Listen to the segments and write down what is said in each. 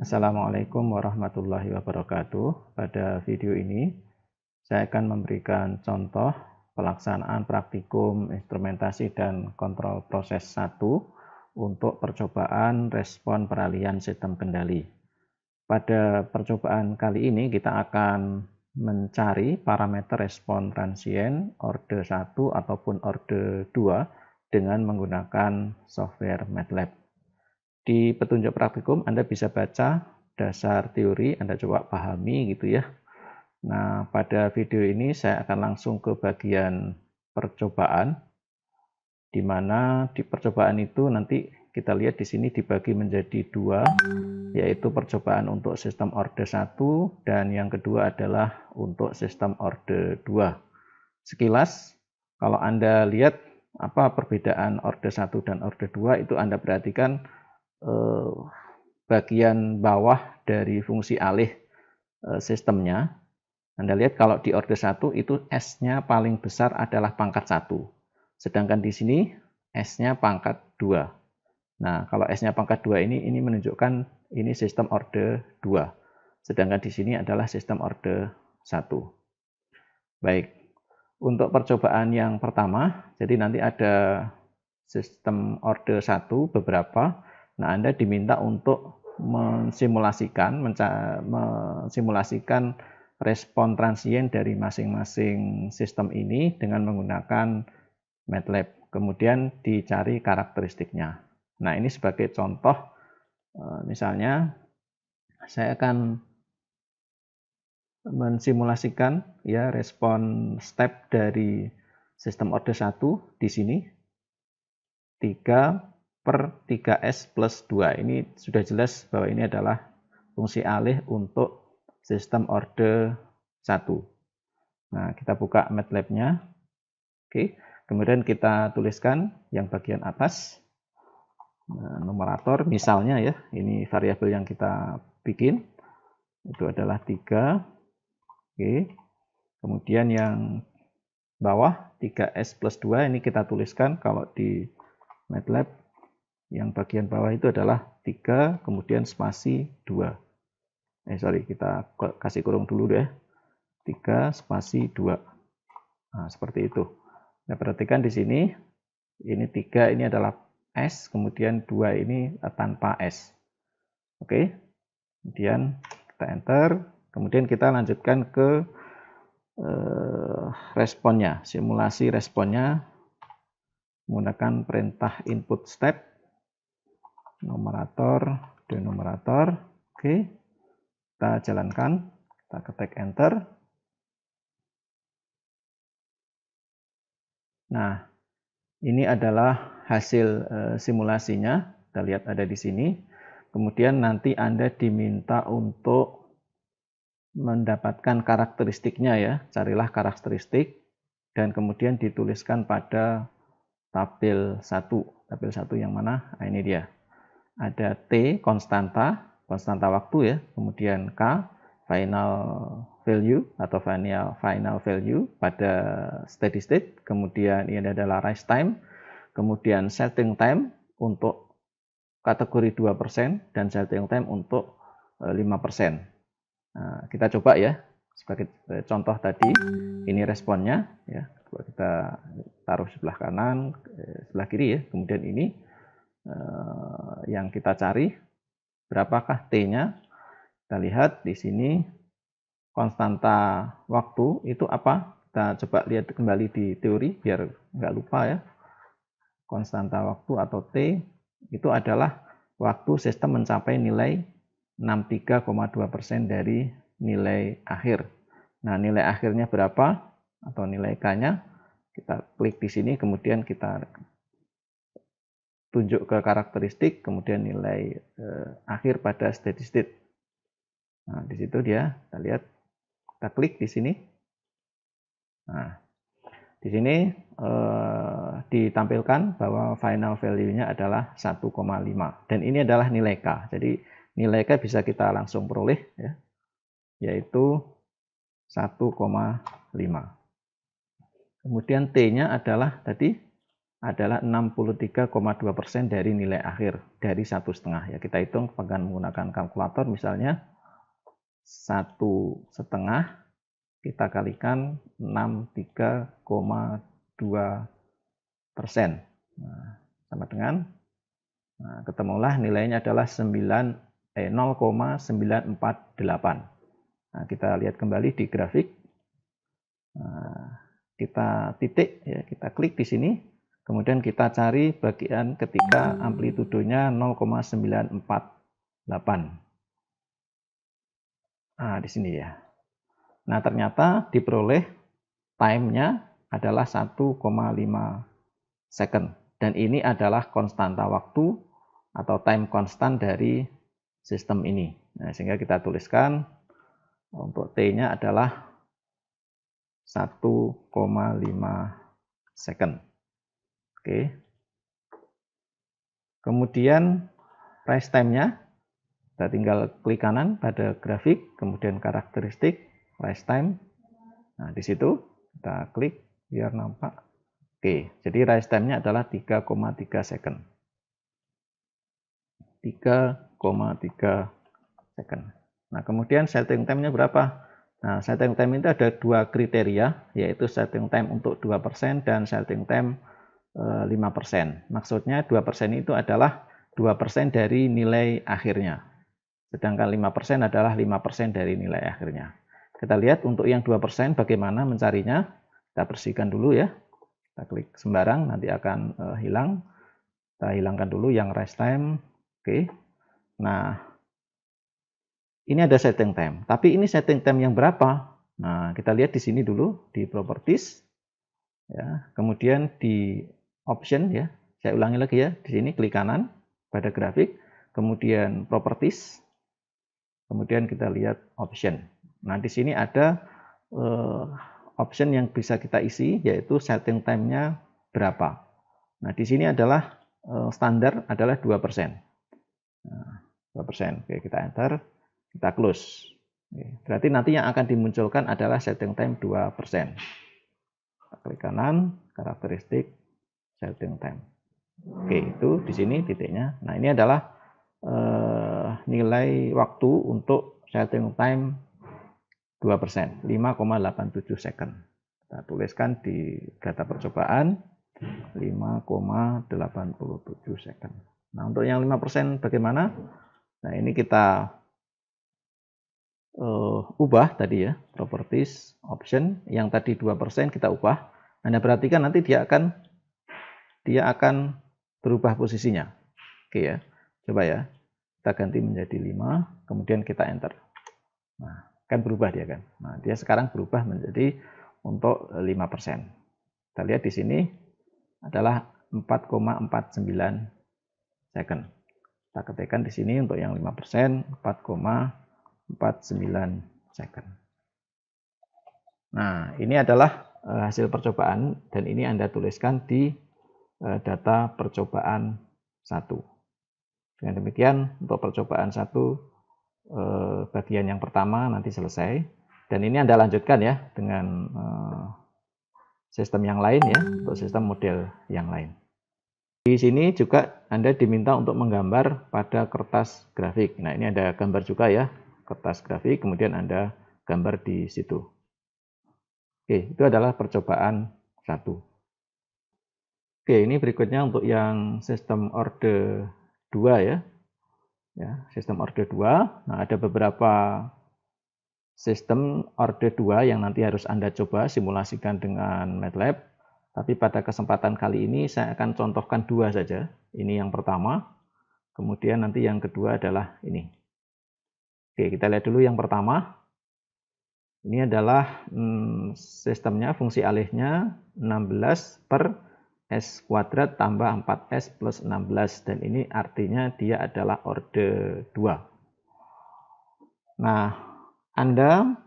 Assalamualaikum warahmatullahi wabarakatuh. Pada video ini, saya akan memberikan contoh pelaksanaan praktikum instrumentasi dan kontrol proses 1 untuk percobaan respon peralihan sistem kendali. Pada percobaan kali ini, kita akan mencari parameter respon transien orde 1 ataupun orde 2 dengan menggunakan software MATLAB. Di petunjuk praktikum Anda bisa baca dasar teori, Anda coba pahami gitu ya. Nah, pada video ini saya akan langsung ke bagian percobaan, di mana di percobaan itu nanti kita lihat di sini dibagi menjadi dua, yaitu percobaan untuk sistem orde 1 dan yang kedua adalah untuk sistem orde 2. Sekilas, kalau Anda lihat apa perbedaan orde 1 dan orde 2 itu Anda perhatikan bagian bawah dari fungsi alih sistemnya. Anda lihat kalau di orde 1 itu S-nya paling besar adalah pangkat 1. Sedangkan di sini S-nya pangkat 2. Nah, kalau S-nya pangkat 2 ini menunjukkan ini sistem orde 2. Sedangkan di sini adalah sistem orde 1. Baik. Untuk percobaan yang pertama, jadi nanti ada sistem orde 1 beberapa. Nah, Anda diminta untuk mensimulasikan respon transien dari masing-masing sistem ini dengan menggunakan MATLAB. Kemudian dicari karakteristiknya. Nah, ini sebagai contoh, misalnya saya akan mensimulasikan ya respon step dari sistem orde 1 di sini 3/3S plus 2. Ini sudah jelas bahwa ini adalah fungsi alih untuk sistem orde 1. Nah, kita buka MATLAB-nya. Oke, kemudian kita tuliskan yang bagian atas. Nah, numerator misalnya ya, ini variabel yang kita bikin. Itu adalah 3. Oke. Kemudian yang bawah 3S plus 2 ini kita tuliskan kalau di MATLAB yang bagian bawah itu adalah 3 kemudian spasi 2. Kita kasih kurung dulu deh. 3 spasi 2. Nah, seperti itu. Nah, perhatikan di sini ini 3 ini adalah S, kemudian 2 ini tanpa S. Oke. Kemudian kita enter, kemudian kita lanjutkan ke responnya, simulasi responnya menggunakan perintah input step, numerator, denumerator. Oke, kita jalankan, kita ketik enter. Nah, ini adalah hasil simulasinya. Kita lihat ada di sini. Kemudian nanti Anda diminta untuk mendapatkan karakteristiknya ya. Carilah karakteristik dan kemudian dituliskan pada tabel 1. Tabel 1 yang mana? Nah, ini dia. Ada T, konstanta waktu ya. Kemudian K, final value atau final value pada steady state. Kemudian ini adalah rise time. Kemudian setting time untuk kategori 2% dan setting time untuk 5%. Nah, kita coba ya. Sebagai contoh tadi, ini responnya ya. Kita taruh sebelah kanan, sebelah kiri ya. Kemudian ini yang kita cari berapakah T-nya. Kita lihat di sini konstanta waktu itu apa? Kita coba lihat kembali di teori biar nggak lupa ya. Konstanta waktu atau T itu adalah waktu sistem mencapai nilai 63,2% dari nilai akhir. Nah, nilai akhirnya berapa atau nilai K-nya? Kita klik di sini, kemudian kita tunjuk ke karakteristik, kemudian nilai akhir pada steady state. Nah, di situ dia, kita lihat, kita klik di sini. Nah, di sini ditampilkan bahwa final value-nya adalah 1,5 dan ini adalah nilai K. Jadi nilai K bisa kita langsung peroleh ya, yaitu 1,5. Kemudian T-nya adalah tadi adalah 63,2% dari nilai akhir dari 1,5 ya. Kita hitung dengan menggunakan kalkulator, misalnya 1,5 kita kalikan 63,2%. Nah, sama dengan, nah, ketemulah nilainya adalah 0,948. Nah, kita lihat kembali di grafik. Nah, kita titik ya, kita klik di sini. Kemudian kita cari bagian ketika amplitudonya 0,948. Nah, di sini ya. Nah, ternyata diperoleh time-nya adalah 1,5 second. Dan ini adalah konstanta waktu atau time constant dari sistem ini. Nah, sehingga kita tuliskan untuk T-nya adalah 1,5 second. Oke. Kemudian rise time-nya, kita tinggal klik kanan pada grafik, kemudian karakteristik, rise time. Nah, di situ kita klik biar nampak. Oke, jadi rise time-nya adalah 3,3 second. 3,3 second. Nah, kemudian setting time-nya berapa? Nah, setting time itu ada dua kriteria, yaitu setting time untuk 2% dan setting time 5%. Maksudnya 2% itu adalah 2% dari nilai akhirnya. Sedangkan 5% adalah 5% dari nilai akhirnya. Kita lihat untuk yang 2% bagaimana mencarinya. Kita bersihkan dulu ya. Kita klik sembarang, nanti akan hilang. Kita hilangkan dulu yang rest time. Oke. Nah, ini ada setting time. Tapi ini setting time yang berapa? Nah, kita lihat di sini dulu di properties. Ya, kemudian di option ya. Saya ulangi lagi ya. Di sini klik kanan pada grafik, kemudian properties. Kemudian kita lihat option. Nah, di sini ada option yang bisa kita isi, yaitu setting time-nya berapa. Nah, di sini adalah standar adalah 2%. Nah, 2%. Oke, kita enter, kita close. Oke, berarti nanti yang akan dimunculkan adalah setting time 2%. Kita klik kanan, karakteristik, setting time. Oke, itu di sini titiknya. Nah, ini adalah nilai waktu untuk setting time 2%, 5,87 second. Kita tuliskan di data percobaan 5,87 second. Nah, untuk yang 5% bagaimana? Nah, ini kita ubah tadi ya, properties, option, yang tadi 2% kita ubah. Anda perhatikan nanti dia akan berubah posisinya. Oke ya, coba ya, kita ganti menjadi 5, kemudian kita enter. Nah, kan berubah dia kan. Nah, dia sekarang berubah menjadi untuk 5%. Kita lihat di sini adalah 4,49 second. Kita ketikkan di sini untuk yang 5%, 4,49 second. Nah, ini adalah hasil percobaan dan ini Anda tuliskan di data percobaan 1. Dengan demikian untuk percobaan 1 bagian yang pertama nanti selesai. Dan ini Anda lanjutkan ya dengan sistem yang lain ya, untuk sistem model yang lain. Di sini juga Anda diminta untuk menggambar pada kertas grafik. Nah, ini ada gambar juga ya, kertas grafik, kemudian Anda gambar di situ. Oke, itu adalah percobaan 1. Oke, ini berikutnya untuk yang sistem orde 2 ya. Ya, sistem orde 2. Nah, ada beberapa sistem orde 2 yang nanti harus Anda coba simulasikan dengan MATLAB. Tapi pada kesempatan kali ini saya akan contohkan 2 saja. Ini yang pertama, kemudian nanti yang kedua adalah ini. Oke, kita lihat dulu yang pertama. Ini adalah sistemnya, fungsi alihnya 16 per S kuadrat tambah 4S plus 16. Dan ini artinya dia adalah orde 2. Nah, Anda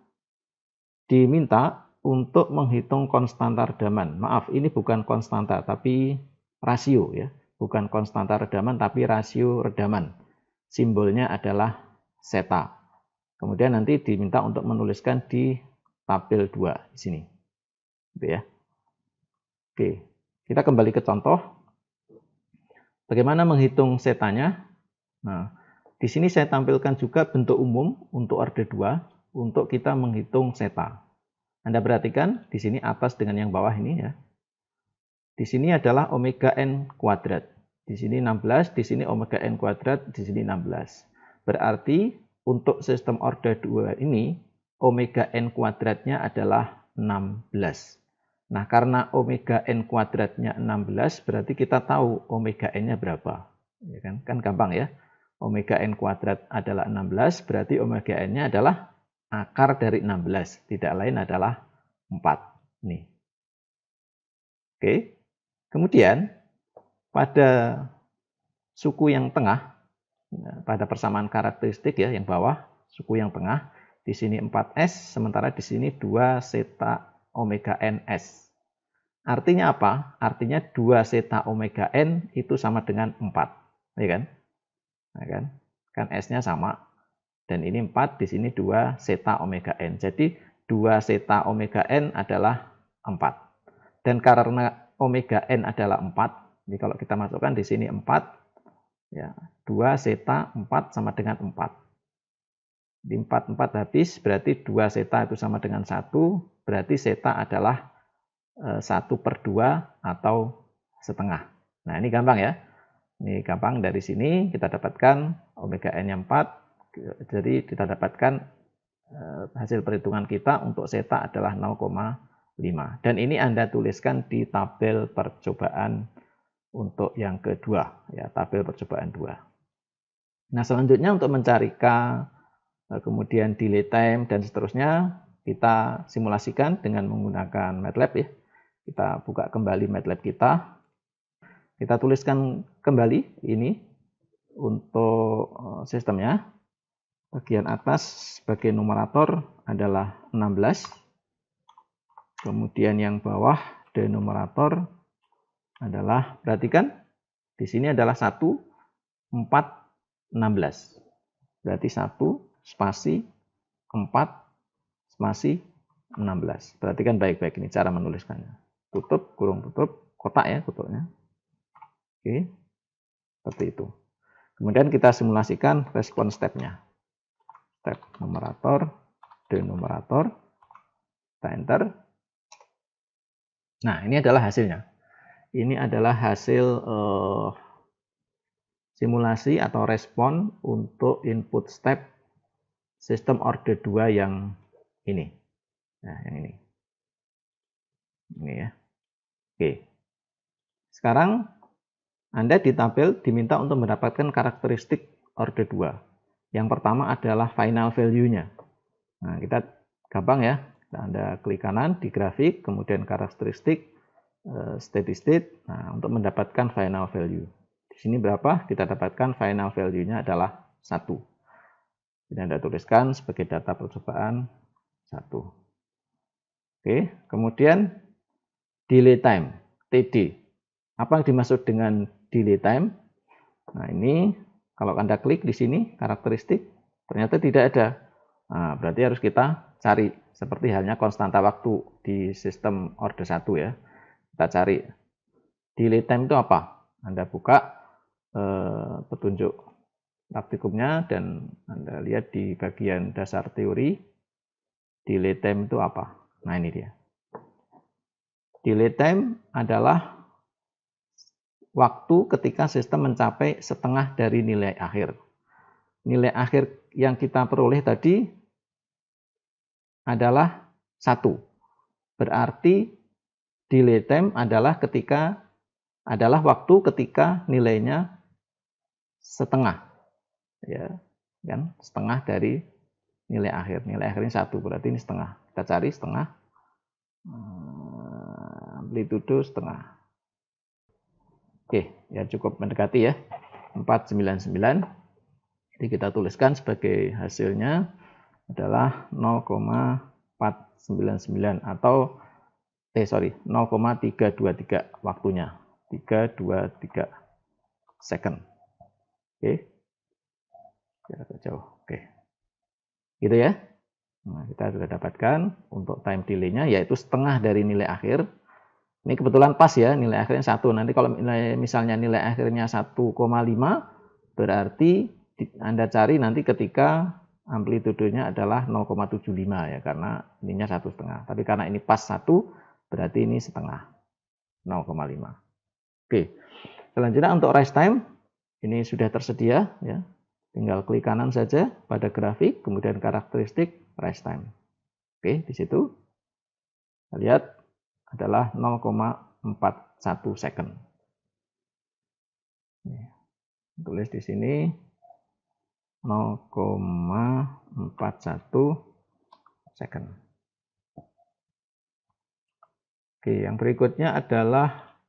diminta untuk menghitung konstanta redaman. Maaf, ini bukan konstanta, tapi rasio ya. Bukan konstanta redaman, tapi rasio redaman. Simbolnya adalah zeta. Kemudian nanti diminta untuk menuliskan di tabel 2 di sini. Gitu ya. Oke, Kita kembali ke contoh. Bagaimana menghitung setanya? Nah, di sini saya tampilkan juga bentuk umum untuk orde 2 untuk kita menghitung seta. Anda perhatikan di sini atas dengan yang bawah ini ya. Di sini adalah omega n kuadrat. Di sini 16, di sini omega n kuadrat, di sini 16. Berarti untuk sistem orde 2 ini omega n kuadratnya adalah 16. Nah, karena omega n kuadratnya 16, berarti kita tahu omega n-nya berapa. Ya kan? Kan gampang ya. Omega n kuadrat adalah 16, berarti omega n-nya adalah akar dari 16. Tidak lain adalah 4. Nih. Oke. Kemudian, pada suku yang tengah, pada persamaan karakteristik ya, yang bawah, suku yang tengah, di sini 4S, sementara di sini 2 zeta omega NS. Artinya apa? Artinya 2 zeta omega N itu sama dengan 4. Ya kan? Nah, kan S-nya sama. Dan ini 4, di sini 2 zeta omega N. Jadi 2 zeta omega N adalah 4. Dan karena omega N adalah 4, jadi kalau kita masukkan di sini 4, ya 2 zeta 4 sama dengan 4. Di 4 habis, berarti 2 zeta itu sama dengan 1, berarti zeta adalah 1/2 atau setengah. Nah, ini gampang ya. Ini gampang, dari sini kita dapatkan omega n-nya 4, jadi kita dapatkan hasil perhitungan kita untuk zeta adalah 0,5. Dan ini Anda tuliskan di tabel percobaan untuk yang kedua, ya, tabel percobaan 2. Nah, selanjutnya untuk mencari K, kemudian delay time, dan seterusnya, kita simulasikan dengan menggunakan MATLAB ya. Kita buka kembali MATLAB kita. Kita tuliskan kembali ini untuk sistemnya. Bagian atas sebagai numerator adalah 16. Kemudian yang bawah denominator adalah, perhatikan, di sini adalah 1, 4, 16. Berarti 1 spasi 4 spasi 16. Perhatikan baik-baik ini cara menuliskannya. Tutup, kurung tutup, kotak ya tutupnya. Oke, seperti itu. Kemudian kita simulasikan respon stepnya. Step numerator, denominator, kita enter. Nah, ini adalah hasilnya. Ini adalah hasil simulasi atau respon untuk input step sistem orde 2 yang ini. Nah, yang ini. Ini ya. Oke. Sekarang Anda di tabel diminta untuk mendapatkan karakteristik orde 2. Yang pertama adalah final value-nya. Nah, kita gampang ya. Anda klik kanan di grafik, kemudian karakteristik, steady state. Nah, untuk mendapatkan final value. Di sini berapa? Kita dapatkan final value-nya adalah 1. Jadi Anda tuliskan sebagai data percobaan 1. Oke, kemudian delay time, TD. Apa yang dimaksud dengan delay time? Nah, ini kalau Anda klik di sini, karakteristik, ternyata tidak ada. Nah, berarti harus kita cari, seperti halnya konstanta waktu di sistem orde 1 ya. Kita cari delay time itu apa? Anda buka petunjuk praktikumnya dan Anda lihat di bagian dasar teori, delay time itu apa? Nah, ini dia. Delay time adalah waktu ketika sistem mencapai setengah dari nilai akhir. Nilai akhir yang kita peroleh tadi adalah 1. Berarti delay time adalah waktu ketika nilainya setengah. Ya, kan? Setengah dari nilai akhir. Nilai akhirnya 1, berarti ini setengah. Kita cari setengah. Amplitudo setengah. Oke, ya cukup mendekati ya. 499. Jadi kita tuliskan sebagai hasilnya adalah 0,499 atau 0,323 waktunya. 323 second. Oke. Jarak jauh. Oke. Gitu ya. Nah, kita sudah dapatkan untuk time delay-nya yaitu setengah dari nilai akhir. Ini kebetulan pas ya, nilai akhirnya 1. Nanti kalau misalnya nilai akhirnya 1,5, berarti Anda cari nanti ketika amplitudenya adalah 0,75 ya, karena ininya 1,5. Tapi karena ini pas 1, berarti ini setengah, 0,5. Oke, selanjutnya untuk rise time, ini sudah tersedia ya. Tinggal klik kanan saja pada grafik, kemudian karakteristik rise time. Oke, di situ kita lihat adalah 0,41 second. Tulis di sini 0,41 second. Oke, yang berikutnya adalah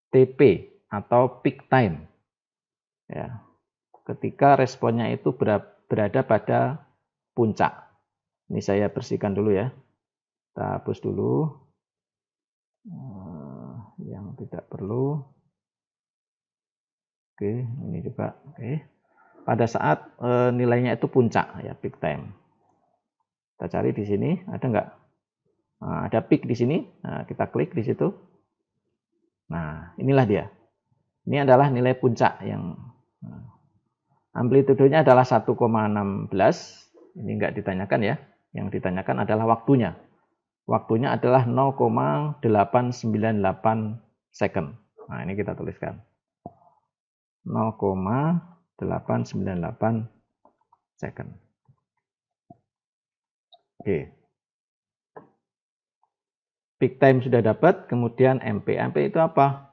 TP atau peak time. Ya, ketika responnya itu berada pada puncak. Ini saya bersihkan dulu ya. Kita hapus dulu yang tidak perlu. Oke, ini juga. Oke. Pada saat nilainya itu puncak ya, peak time. Kita cari di sini, ada nggak? Nah, ada peak di sini. Nah, kita klik di situ. Nah, inilah dia. Ini adalah nilai puncak yang amplitudenya adalah 1,16. Ini nggak ditanyakan ya. Yang ditanyakan adalah waktunya. Waktunya adalah 0,898 second. Nah, ini kita tuliskan. 0,898 second. Oke. Peak time sudah dapat, kemudian MP. MP itu apa?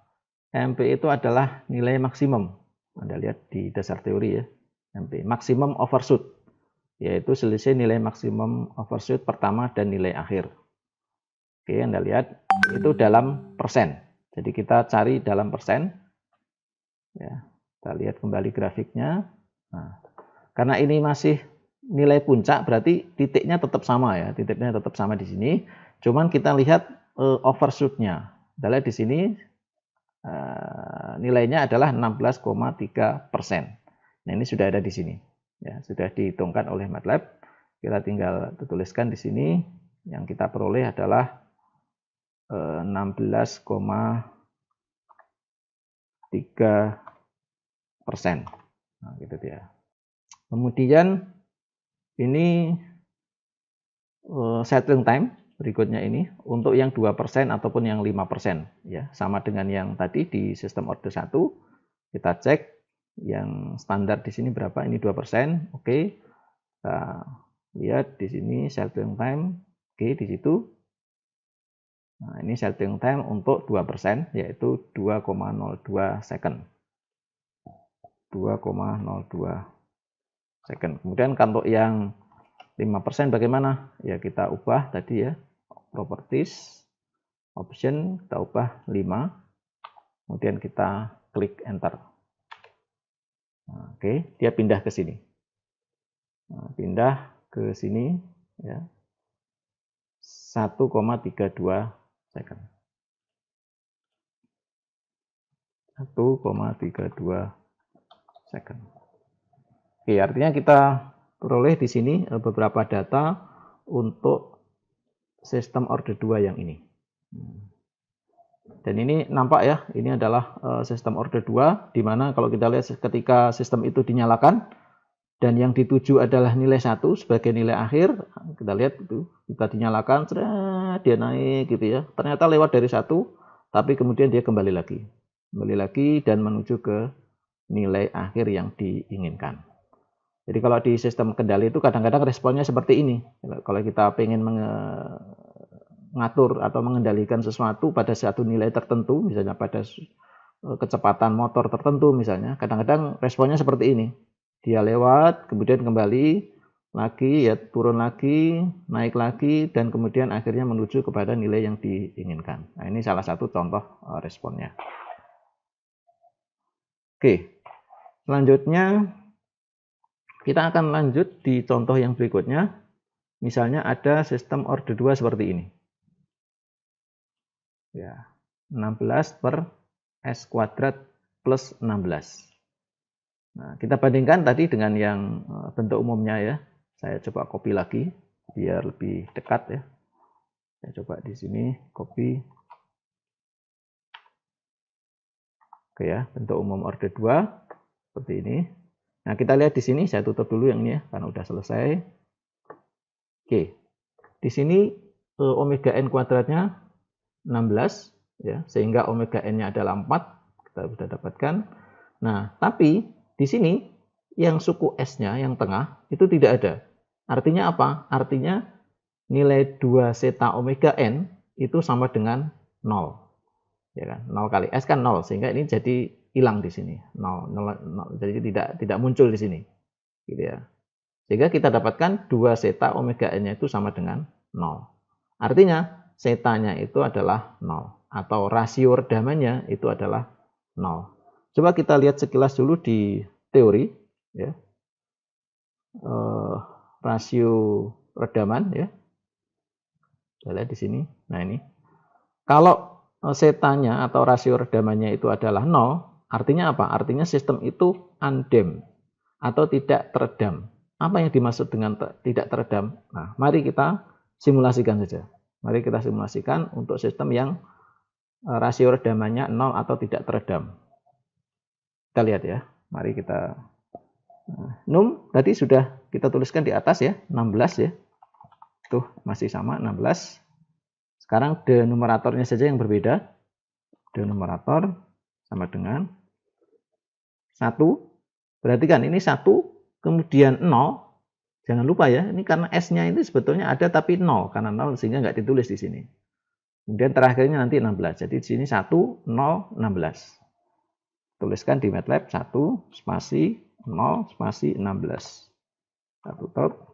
MP itu adalah nilai maksimum. Anda lihat di dasar teori ya. MP, maximum overshoot, yaitu selisih nilai maksimum overshoot pertama dan nilai akhir. Oke, Anda lihat itu dalam persen. Jadi kita cari dalam persen. Ya, kita lihat kembali grafiknya. Nah, karena ini masih nilai puncak, berarti titiknya tetap sama ya. Titiknya tetap sama di sini. Cuman kita lihat overshoot-nya. Kita lihat di sini nilainya adalah 16,3%. Nah, ini sudah ada di sini. Ya, sudah dihitungkan oleh MATLAB. Kita tinggal tuliskan di sini. Yang kita peroleh adalah 16,3%. Nah, gitu dia. Kemudian ini settling time berikutnya ini untuk yang 2% ataupun yang 5% ya, sama dengan yang tadi di sistem order 1. Kita cek yang standar di sini berapa, ini 2%. Oke. Kita lihat di sini settling time. Oke, di situ. Nah, ini settling time untuk 2% yaitu 2,02 second. 2,02 second. Kemudian untuk yang 5% bagaimana? Ya kita ubah tadi ya. Properties, option, kita ubah 5. Kemudian kita klik enter. Nah, oke, dia pindah ke sini. Nah, pindah ke sini ya. 1,32 second. 1,32 second. Oke, artinya kita peroleh di sini beberapa data untuk sistem order 2 yang ini. Dan ini nampak ya, ini adalah sistem order 2, di mana kalau kita lihat ketika sistem itu dinyalakan, dan yang dituju adalah nilai 1 sebagai nilai akhir, kita lihat itu, kita dinyalakan, dia naik gitu ya, ternyata lewat dari 1, tapi kemudian dia kembali lagi dan menuju ke nilai akhir yang diinginkan. Jadi kalau di sistem kendali itu kadang-kadang responnya seperti ini. Kalau kita ingin mengatur atau mengendalikan sesuatu pada satu nilai tertentu, misalnya pada kecepatan motor tertentu misalnya, kadang-kadang responnya seperti ini. Dia lewat, kemudian kembali lagi, ya turun lagi, naik lagi, dan kemudian akhirnya menuju kepada nilai yang diinginkan. Nah, ini salah satu contoh responnya. Oke, selanjutnya kita akan lanjut di contoh yang berikutnya. Misalnya ada sistem order 2 seperti ini. Ya, 16 per S kuadrat plus 16. Nah, kita bandingkan tadi dengan yang bentuk umumnya ya. Saya coba copy lagi biar lebih dekat ya. Saya coba di sini copy. Oke ya, bentuk umum order 2 seperti ini. Nah, kita lihat di sini, saya tutup dulu yang ini ya, karena udah selesai. Oke. Di sini omega n kuadratnya 16 ya, sehingga omega n-nya adalah 4. Kita sudah dapatkan. Nah, tapi di sini yang suku S-nya yang tengah itu tidak ada. Artinya apa? Artinya nilai 2 zeta omega n itu sama dengan 0. Ya kan? 0 kali S kan 0, sehingga ini jadi hilang di sini. 0, 0, 0, jadi tidak muncul di sini. Gitu ya. Sehingga kita dapatkan 2 zeta omega n-nya itu sama dengan 0. Artinya zetanya itu adalah 0 atau rasio redamannya itu adalah 0. Coba kita lihat sekilas dulu di teori ya. Rasio redaman ya. Kita lihat di sini. Nah, ini. Kalau zetanya atau rasio redamannya itu adalah 0, artinya apa? Artinya sistem itu undamped atau tidak teredam. Apa yang dimaksud dengan tidak teredam? Nah, mari kita simulasikan saja. Mari kita simulasikan untuk sistem yang rasio redamannya 0 atau tidak teredam. Kita lihat ya. Mari kita num tadi sudah kita tuliskan di atas ya, 16 ya. Tuh, masih sama 16. Sekarang denumeratornya saja yang berbeda. Denumerator sama dengan 1. Berarti kan ini 1, kemudian 0. Jangan lupa ya, ini karena S-nya ini sebetulnya ada tapi 0. Karena 0 sehingga nggak ditulis di sini. Kemudian terakhirnya nanti 16. Jadi di sini 1, 0, 16. Tuliskan di MATLAB 1, spasi, 0, spasi, 16. Kita tutup.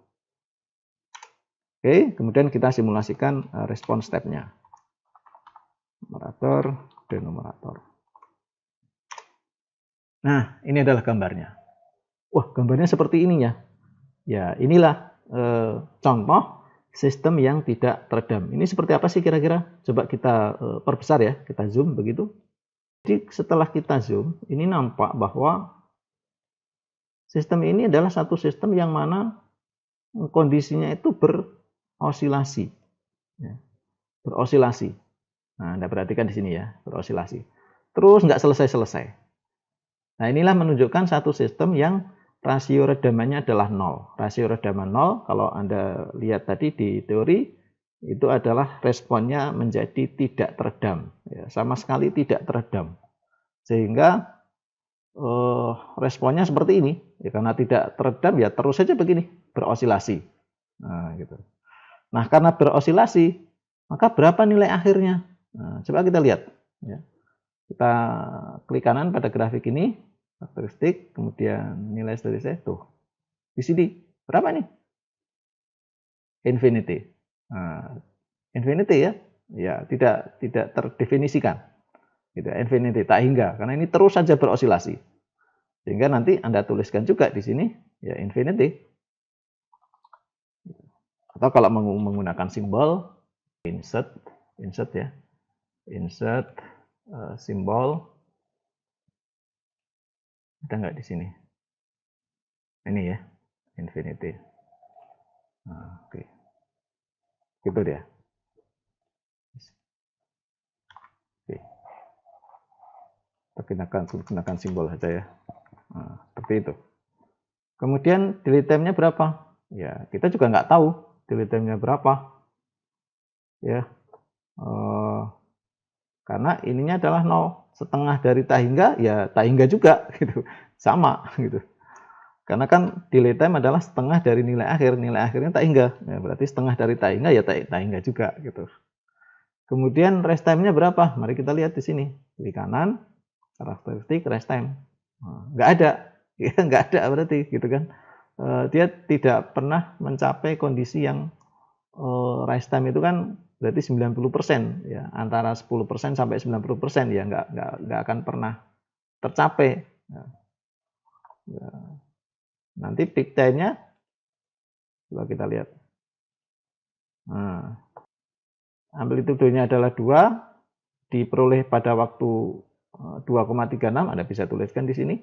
Oke, kemudian kita simulasikan respon step-nya. Numerator, denumerator. Nah, ini adalah gambarnya. Wah, gambarnya seperti ini ya. Ya, inilah contoh sistem yang tidak teredam. Ini seperti apa sih kira-kira? Coba kita perbesar ya, kita zoom begitu. Jadi setelah kita zoom, ini nampak bahwa sistem ini adalah satu sistem yang mana kondisinya itu berosilasi. Ya, berosilasi. Nah, Anda perhatikan di sini ya, berosilasi. Terus nggak selesai-selesai. Nah, inilah menunjukkan satu sistem yang rasio redamannya adalah 0. Rasio redaman 0, kalau Anda lihat tadi di teori, itu adalah responnya menjadi tidak teredam. Ya, sama sekali tidak teredam. Sehingga responnya seperti ini. Ya, karena tidak teredam, ya terus saja begini, berosilasi. Nah, gitu. Nah, karena berosilasi, maka berapa nilai akhirnya? Nah, coba kita lihat. Ya. Kita klik kanan pada grafik ini, karakteristik, kemudian nilai steady tuh. Di sini berapa nih? Infinity. Nah, infinity ya, ya tidak terdefinisikan. Gitu, infinity tak hingga, karena ini terus saja berosilasi. Sehingga nanti Anda tuliskan juga di sini ya infinity. Atau kalau menggunakan simbol insert ya. Insert simbol. Ada nggak di sini? Ini ya, infinity. Nah, oke. Gitu dia. Oke. Kita gunakan simbol saja ya. Nah, seperti itu. Kemudian delete time-nya berapa? Ya, kita juga nggak tahu delete time-nya berapa. Ya. Karena ininya adalah 0. Setengah dari tak hingga, ya tak hingga juga gitu. Sama gitu. Karena kan delay time adalah setengah dari nilai akhir. Nilai akhirnya tak hingga. Ya, berarti setengah dari tak hingga ya tak hingga juga gitu. Kemudian rest time-nya berapa? Mari kita lihat di sini. Di kanan, karakteristik rest time. Nggak ada. Ya, nggak ada berarti gitu kan. Dia tidak pernah mencapai kondisi yang rest time itu kan berarti 90% ya, antara 10% sampai 90% ya nggak akan pernah tercapai. Ya. Nanti peak time-nya coba kita lihat. Nah, amplitudenya adalah 2, diperoleh pada waktu 2,36, Anda bisa tuliskan di sini.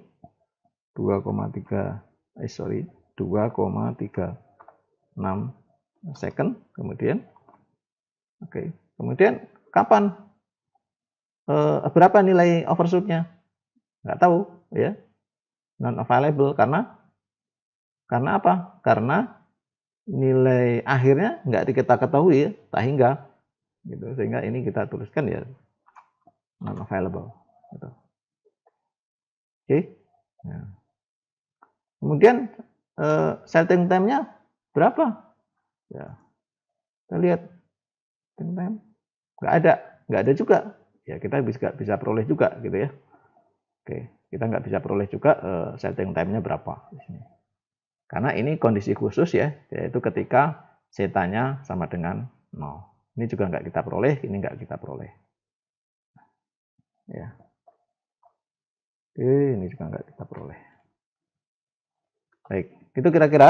2,36 second, kemudian Oke. Kemudian kapan berapa nilai overshootnya? Nggak tahu, ya. Non available karena apa? Karena nilai akhirnya nggak kita ketahui ya, tak hingga gitu. Sehingga ini kita tuliskan ya non available. Gitu. Oke. Nah. Kemudian setting time-nya berapa? Ya, kita lihat setting time nggak ada juga. Ya kita bisa peroleh juga gitu ya. Oke, kita nggak bisa peroleh juga setting time-nya berapa di sini. Karena ini kondisi khusus ya, yaitu ketika zeta-nya sama dengan 0. Ini juga nggak kita peroleh, ini nggak kita peroleh. Ya. Oke, ini juga nggak kita peroleh. Baik, itu kira-kira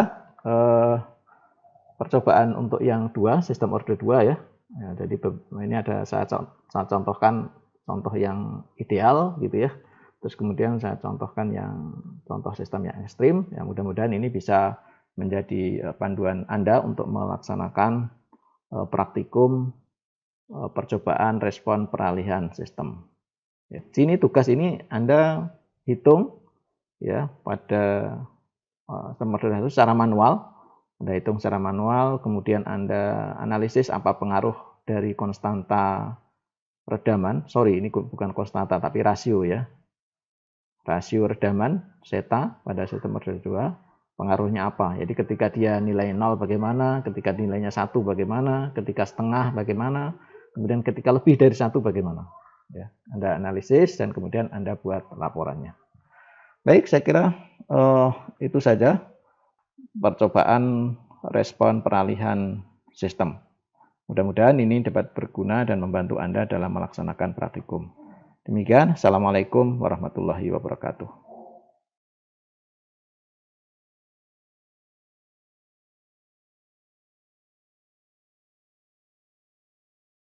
percobaan untuk yang 2, sistem order 2 ya. Ya, jadi ini ada saya contohkan contoh yang ideal gitu ya. Terus kemudian saya contohkan yang contoh sistem yang ekstrim. Yang mudah-mudahan ini bisa menjadi panduan Anda untuk melaksanakan praktikum percobaan respon peralihan sistem. Ya, sini tugas ini Anda hitung ya pada sistem order itu secara manual. Anda hitung secara manual, kemudian Anda analisis apa pengaruh dari konstanta redaman. Sorry, ini bukan konstanta tapi rasio ya. Rasio redaman zeta pada sistem order 2 pengaruhnya apa? Jadi ketika dia nilai 0 bagaimana, ketika nilainya 1 bagaimana, ketika setengah bagaimana, kemudian ketika lebih dari 1 bagaimana. Ya, Anda analisis dan kemudian Anda buat laporannya. Baik, saya kira itu saja percobaan respon peralihan sistem. Mudah-mudahan ini dapat berguna dan membantu Anda dalam melaksanakan praktikum. Demikian, Assalamualaikum warahmatullahi wabarakatuh.